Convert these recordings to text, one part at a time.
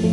Hello,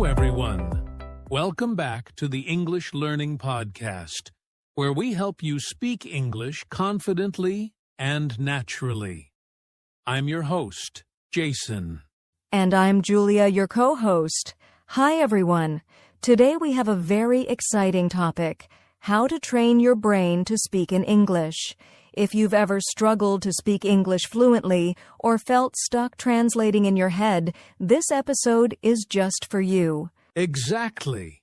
everyone. Welcome back to the English Learning Podcast, where we help you speak English confidently and naturally. I'm your host, Jason. And I'm Julia, your co-host. Hi, everyone. Today we have a very exciting topic: how to train your brain to speak in English. If you've ever struggled to speak English fluently or felt stuck translating in your head, this episode is just for you. Exactly.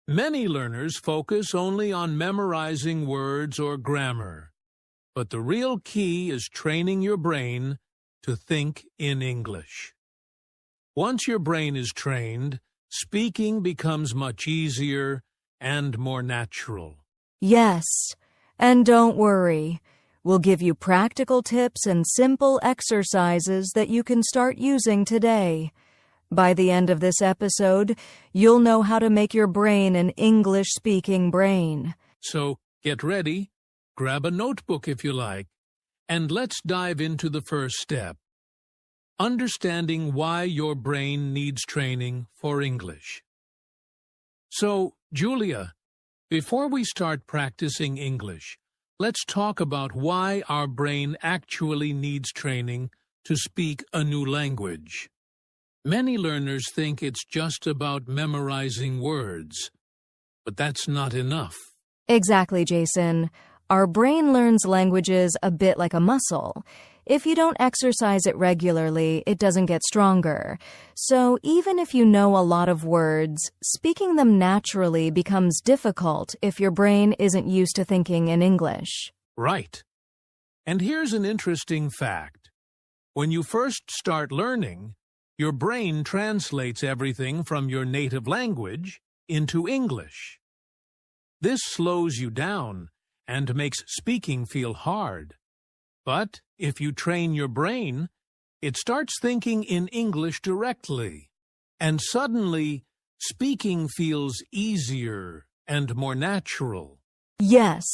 Many learners focus only on memorizing words or grammar, but the real key is training your brain to think in English. Once your brain is trained, speaking becomes much easier and more natural. Yes, and don't worry. We'll give you practical tips and simple exercises that you can start using today. By the end of this episode, you'll know how to make your brain an English-speaking brain. So get ready, grab a notebook if you like, and let's dive into the first step: understanding why your brain needs training for English. So, Julia, before we start practicing English, let's talk about why our brain actually needs training to speak a new language. Many learners think it's just about memorizing words, but that's not enough. Exactly, Jason. Our brain learns languages a bit like a muscle. If you don't exercise it regularly, it doesn't get stronger. So even if you know a lot of words, speaking them naturally becomes difficult if your brain isn't used to thinking in English. Right. And here's an interesting fact. When you first start learning, your brain translates everything from your native language into English. This slows you down and makes speaking feel hard. But if you train your brain, it starts thinking in English directly, and suddenly speaking feels easier and more natural. Yes,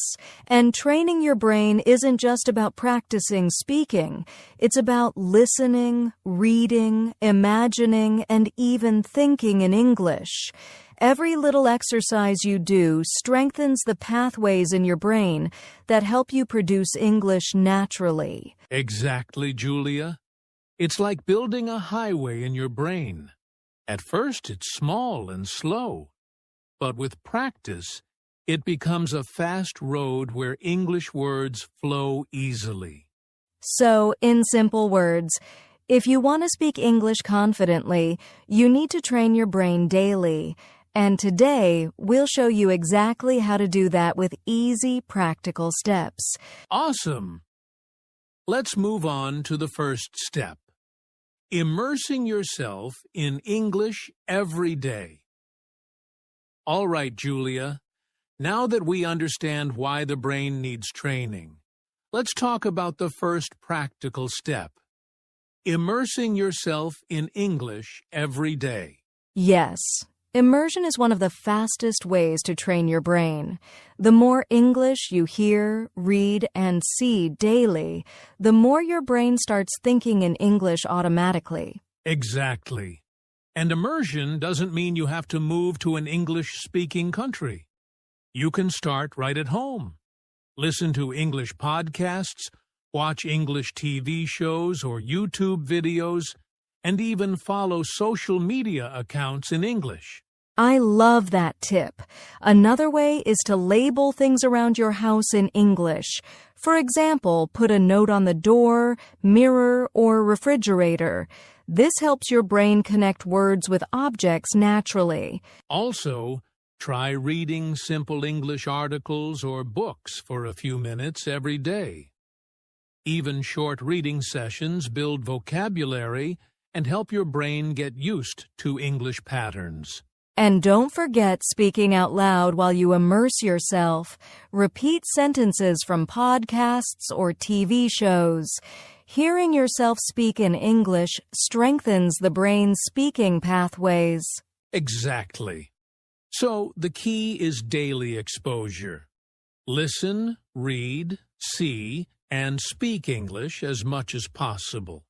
and training your brain isn't just about practicing speaking. It's about listening, reading, imagining, and even thinking in English. Every little exercise you do strengthens the pathways in your brain that help you produce English naturally. Exactly, Julia. It's like building a highway in your brain. At first, it's small and slow, but with practice, it becomes a fast road where English words flow easily. So, in simple words, if you want to speak English confidently, you need to train your brain daily. And today, we'll show you exactly how to do that with easy, practical steps. Awesome! Let's move on to the first step: immersing yourself in English every day. All right, Julia. Now that we understand why the brain needs training, let's talk about the first practical step: immersing yourself in English every day. Yes, immersion is one of the fastest ways to train your brain. The more English you hear, read, and see daily, the more your brain starts thinking in English automatically. Exactly. And immersion doesn't mean you have to move to an English-speaking country. You can start right at home. Listen to English podcasts, watch English TV shows or YouTube videos, and even follow social media accounts in English. I love that tip. Another way is to label things around your house in English. For example, put a note on the door, mirror, or refrigerator. This helps your brain connect words with objects naturally. Also, try reading simple English articles or books for a few minutes every day. Even short reading sessions build vocabulary and help your brain get used to English patterns. And don't forget speaking out loud while you immerse yourself. Repeat sentences from podcasts or TV shows. Hearing yourself speak in English strengthens the brain's speaking pathways. Exactly. So the key is daily exposure. Listen, read, see, and speak English as much as possible.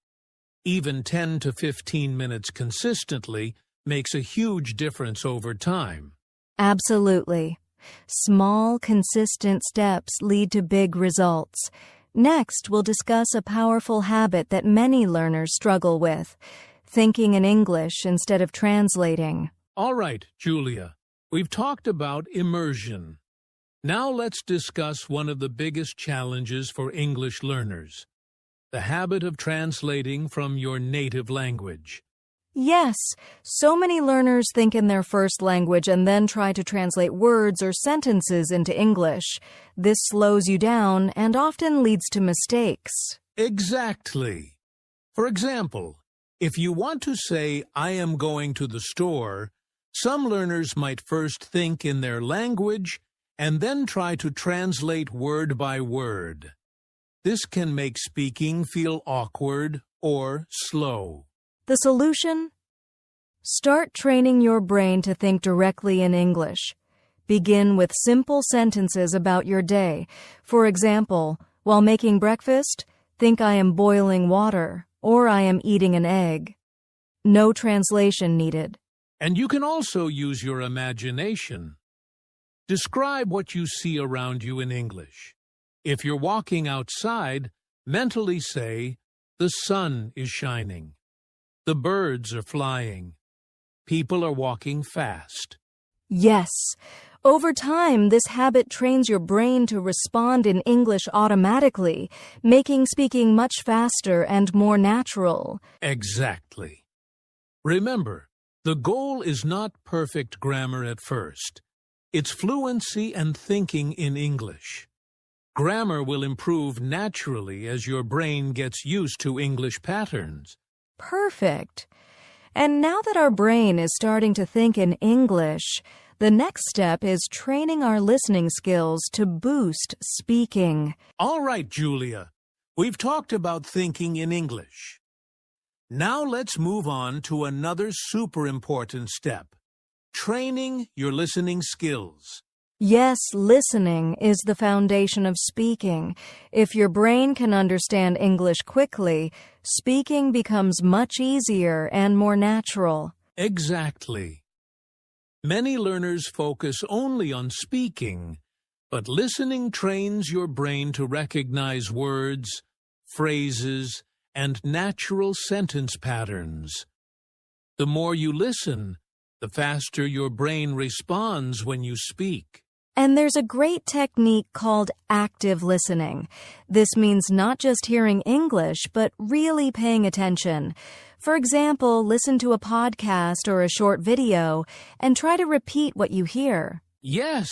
Even 10 to 15 minutes consistently makes a huge difference over time. Absolutely. Small, consistent steps lead to big results. Next, we'll discuss a powerful habit that many learners struggle with: thinking in English instead of translating. All right, Julia, we've talked about immersion. Now let's discuss one of the biggest challenges for English learners: the habit of translating from your native language. Yes, so many learners think in their first language and then try to translate words or sentences into English. This slows you down and often leads to mistakes. Exactly. For example, if you want to say, "I am going to the store," some learners might first think in their language and then try to translate word by word. This can make speaking feel awkward or slow. The solution? Start training your brain to think directly in English. Begin with simple sentences about your day. For example, while making breakfast, think "I am boiling water" or "I am eating an egg." No translation needed. And you can also use your imagination. Describe what you see around you in English. If you're walking outside, mentally say, "The sun is shining. The birds are flying. People are walking fast." Yes. Over time, this habit trains your brain to respond in English automatically, making speaking much faster and more natural. Exactly. Remember, the goal is not perfect grammar at first. It's fluency and thinking in English. Grammar will improve naturally as your brain gets used to English patterns. Perfect. And now that our brain is starting to think in English, the next step is training our listening skills to boost speaking. All right, Julia. We've talked about thinking in English. Now let's move on to another super important step: training your listening skills. Yes, listening is the foundation of speaking. If your brain can understand English quickly, speaking becomes much easier and more natural. Exactly. Many learners focus only on speaking, but listening trains your brain to recognize words, phrases, and natural sentence patterns. The more you listen, the faster your brain responds when you speak. And there's a great technique called active listening. This means not just hearing English, but really paying attention. For example, listen to a podcast or a short video and try to repeat what you hear. Yes!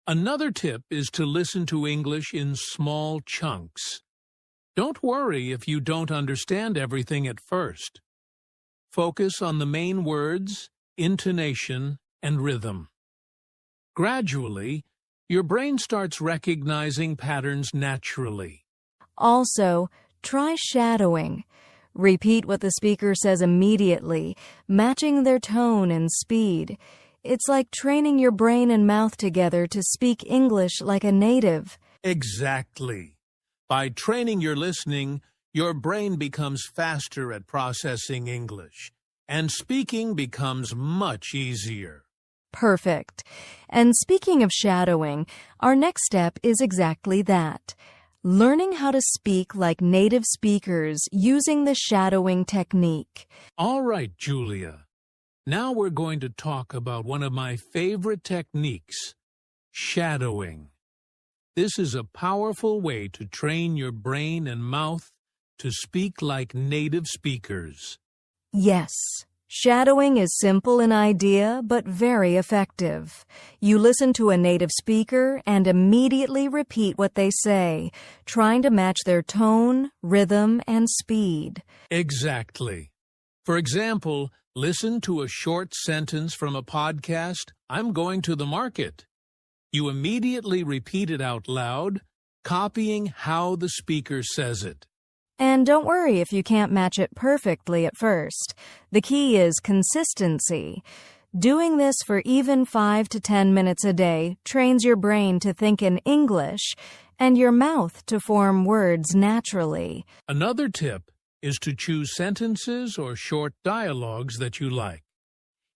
Another tip is to listen to English in small chunks. Don't worry if you don't understand everything at first. Focus on the main words, intonation, and rhythm. Gradually, your brain starts recognizing patterns naturally. Also, try shadowing. Repeat what the speaker says immediately, matching their tone and speed. It's like training your brain and mouth together to speak English like a native. Exactly. By training your listening, your brain becomes faster at processing English, and speaking becomes much easier. Perfect. And speaking of shadowing, our next step is exactly that: learning how to speak like native speakers using the shadowing technique. All right, Julia. Now we're going to talk about one of my favorite techniques: shadowing. This is a powerful way to train your brain and mouth to speak like native speakers. Yes. Shadowing is simple in idea, but very effective. You listen to a native speaker and immediately repeat what they say, trying to match their tone, rhythm, and speed. Exactly. For example, listen to a short sentence from a podcast, "I'm going to the market." You immediately repeat it out loud, copying how the speaker says it. And don't worry if you can't match it perfectly at first. The key is consistency. Doing this for even 5 to 10 minutes a day trains your brain to think in English and your mouth to form words naturally. Another tip is to choose sentences or short dialogues that you like.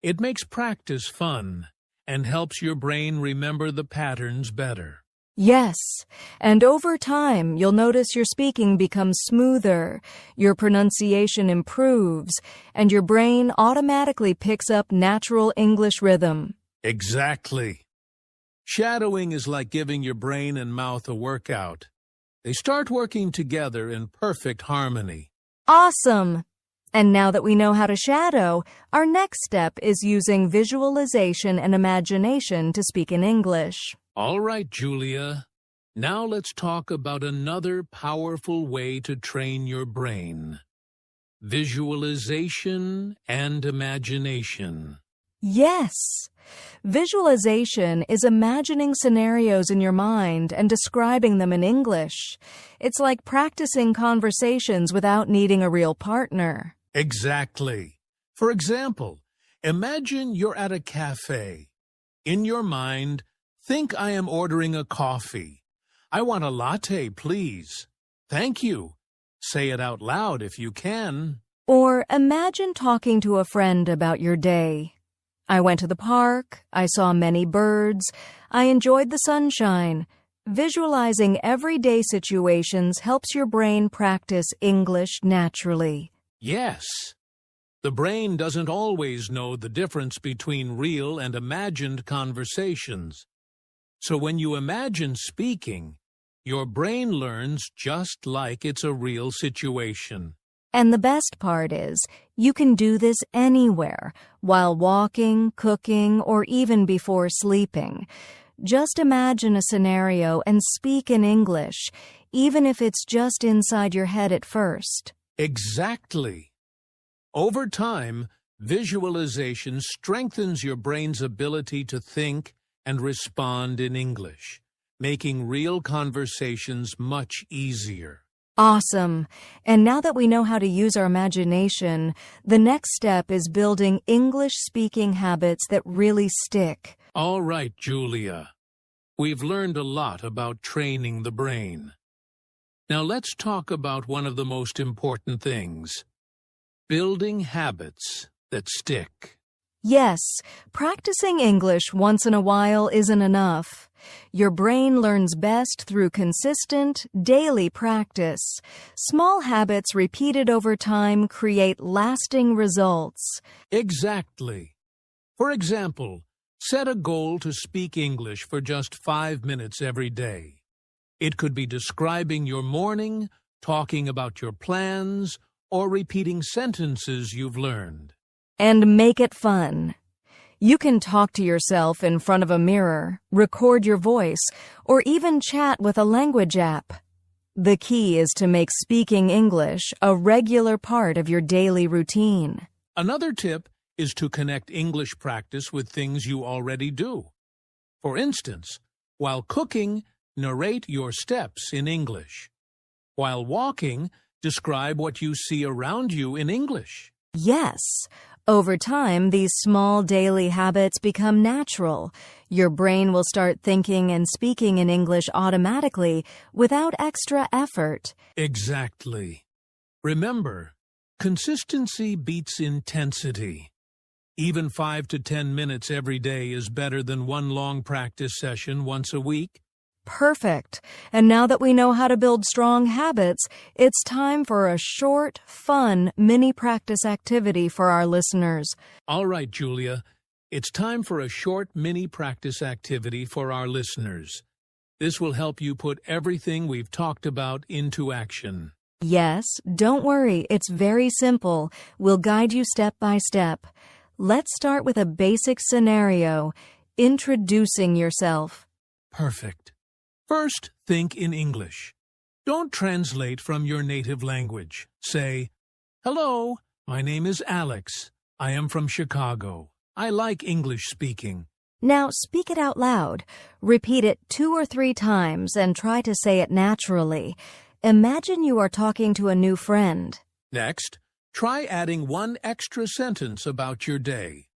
It makes practice fun and helps your brain remember the patterns better. Yes, and over time, you'll notice your speaking becomes smoother, your pronunciation improves, and your brain automatically picks up natural English rhythm. Exactly. Shadowing is like giving your brain and mouth a workout. They start working together in perfect harmony. Awesome! And now that we know how to shadow, our next step is using visualization and imagination to speak in English. All right, Julia. Now let's talk about another powerful way to train your brain. Visualization and imagination. Yes! Visualization is imagining scenarios in your mind and describing them in English. It's like practicing conversations without needing a real partner. Exactly. For example, imagine you're at a cafe. In your mind, think I am ordering a coffee. I want a latte, please. Thank you. Say it out loud if you can. Or imagine talking to a friend about your day. I went to the park. I saw many birds. I enjoyed the sunshine. Visualizing everyday situations helps your brain practice English naturally. Yes. The brain doesn't always know the difference between real and imagined conversations. So when you imagine speaking, your brain learns just like it's a real situation. And the best part is, you can do this anywhere, while walking, cooking, or even before sleeping. Just imagine a scenario and speak in English, even if it's just inside your head at first. Exactly. Over time, visualization strengthens your brain's ability to think and respond in English, making real conversations much easier. Awesome! And now that we know how to use our imagination, the next step is building English-speaking habits that really stick. All right, Julia. We've learned a lot about training the brain. Now let's talk about one of the most important things: building habits that stick. Yes, practicing English once in a while isn't enough. Your brain learns best through consistent, daily practice. Small habits repeated over time create lasting results. Exactly. For example, set a goal to speak English for just 5 minutes every day. It could be describing your morning, talking about your plans, or repeating sentences you've learned. And make it fun. You can talk to yourself in front of a mirror, record your voice, or even chat with a language app. The key is to make speaking English a regular part of your daily routine. Another tip is to connect English practice with things you already do. For instance, while cooking, narrate your steps in English. While walking, describe what you see around you in English. Yes. Over time, these small daily habits become natural. Your brain will start thinking and speaking in English automatically without extra effort. Exactly. Remember, consistency beats intensity. Even 5 to 10 minutes every day is better than one long practice session once a week. Perfect. And now that we know how to build strong habits, it's time for a short, fun mini practice activity for our listeners. All right, Julia. It's time for a short mini practice activity for our listeners. This will help you put everything we've talked about into action. Yes, don't worry. It's very simple. We'll guide you step by step. Let's start with a basic scenario. Introducing yourself. Perfect. First, think in English. Don't translate from your native language. Say, "Hello, my name is Alex. I am from Chicago. I like English speaking." Now speak it out loud. Repeat it 2 or 3 times and try to say it naturally. Imagine you are talking to a new friend. Next, try adding one extra sentence about your day.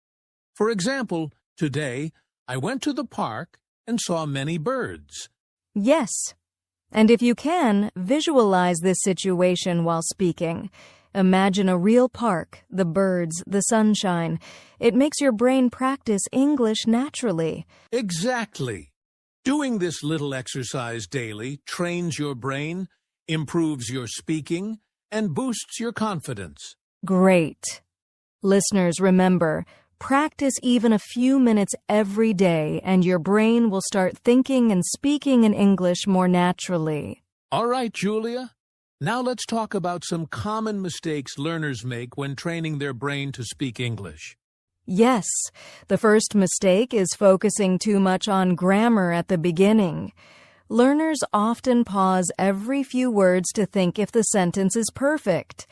For example, today I went to the park and saw many birds. Yes. And if you can, visualize this situation while speaking. Imagine a real park, the birds, the sunshine. It makes your brain practice English naturally. Exactly. Doing this little exercise daily trains your brain, improves your speaking, and boosts your confidence. Great. Listeners, remember, practice even a few minutes every day and your brain will start thinking and speaking in English more naturally. All right, Julia. Now let's talk about some common mistakes learners make when training their brain to speak English. Yes, the first mistake is focusing too much on grammar at the beginning. Learners often pause every few words to think if the sentence is perfect.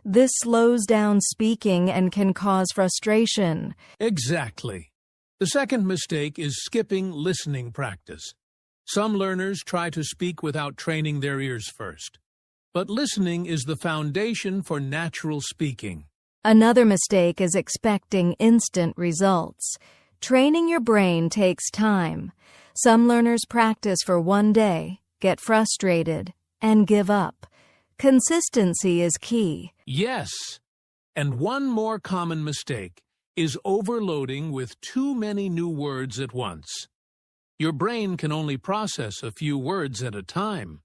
This slows down speaking and can cause frustration. Exactly. The second mistake is skipping listening practice. Some learners try to speak without training their ears first. But listening is the foundation for natural speaking. Another mistake is expecting instant results. Training your brain takes time. Some learners practice for one day, get frustrated, and give up. Consistency is key. Yes. And one more common mistake is overloading with too many new words at once. Your brain can only process a few words at a time.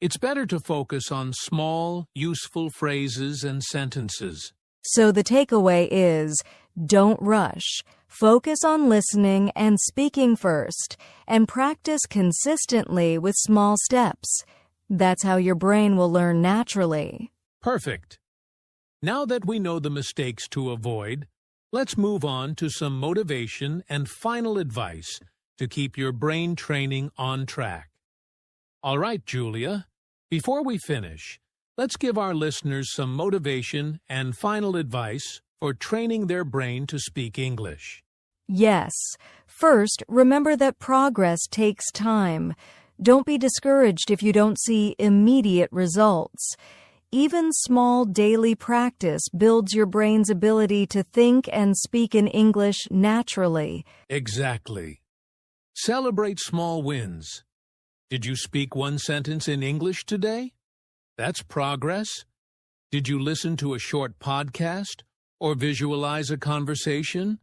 It's better to focus on small, useful phrases and sentences. So the takeaway is, don't rush. Focus on listening and speaking first, and practice consistently with small steps. That's how your brain will learn naturally. Perfect. Now that we know the mistakes to avoid, let's move on to some motivation and final advice to keep your brain training on track. All right, Julia, before we finish, let's give our listeners some motivation and final advice for training their brain to speak English. Yes. First, remember that progress takes time. Don't be discouraged if you don't see immediate results. Even small daily practice builds your brain's ability to think and speak in English naturally. Exactly. Celebrate small wins. Did you speak one sentence in English today? That's progress. Did you listen to a short podcast or visualize a conversation?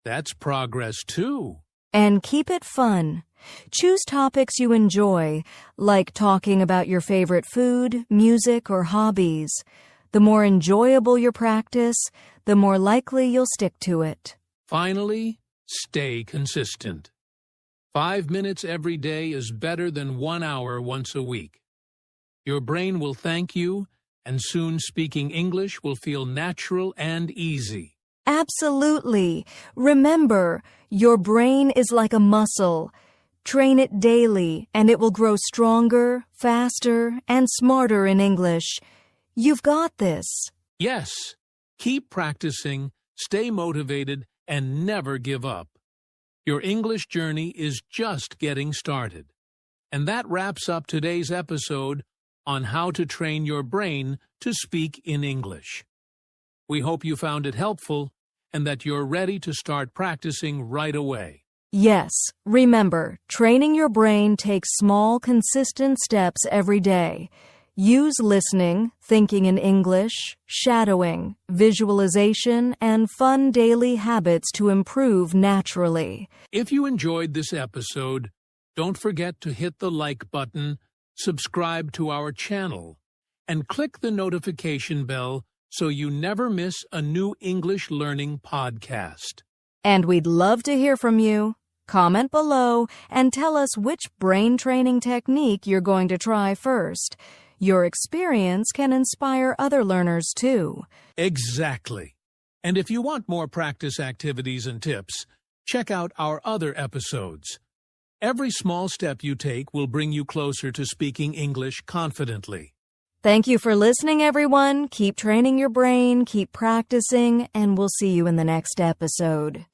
That's progress too. And keep it fun. Choose topics you enjoy, like talking about your favorite food, music, or hobbies. The more enjoyable your practice, the more likely you'll stick to it. Finally, stay consistent. 5 minutes every day is better than 1 hour once a week. Your brain will thank you, and soon speaking English will feel natural and easy. Absolutely. Remember, your brain is like a muscle. Train it daily, and it will grow stronger, faster, and smarter in English. You've got this. Yes. Keep practicing, stay motivated, and never give up. Your English journey is just getting started. And that wraps up today's episode on how to train your brain to speak in English. We hope you found it helpful and that you're ready to start practicing right away. Yes, remember, training your brain takes small, consistent steps every day. Use listening, thinking in English, shadowing, visualization, and fun daily habits to improve naturally. If you enjoyed this episode, don't forget to hit the like button, subscribe to our channel, and click the notification bell so you never miss a new English learning podcast. And we'd love to hear from you. Comment below and tell us which brain training technique you're going to try first. Your experience can inspire other learners too. Exactly. And if you want more practice activities and tips, check out our other episodes. Every small step you take will bring you closer to speaking English confidently. Thank you for listening, everyone. Keep training your brain, keep practicing, and we'll see you in the next episode.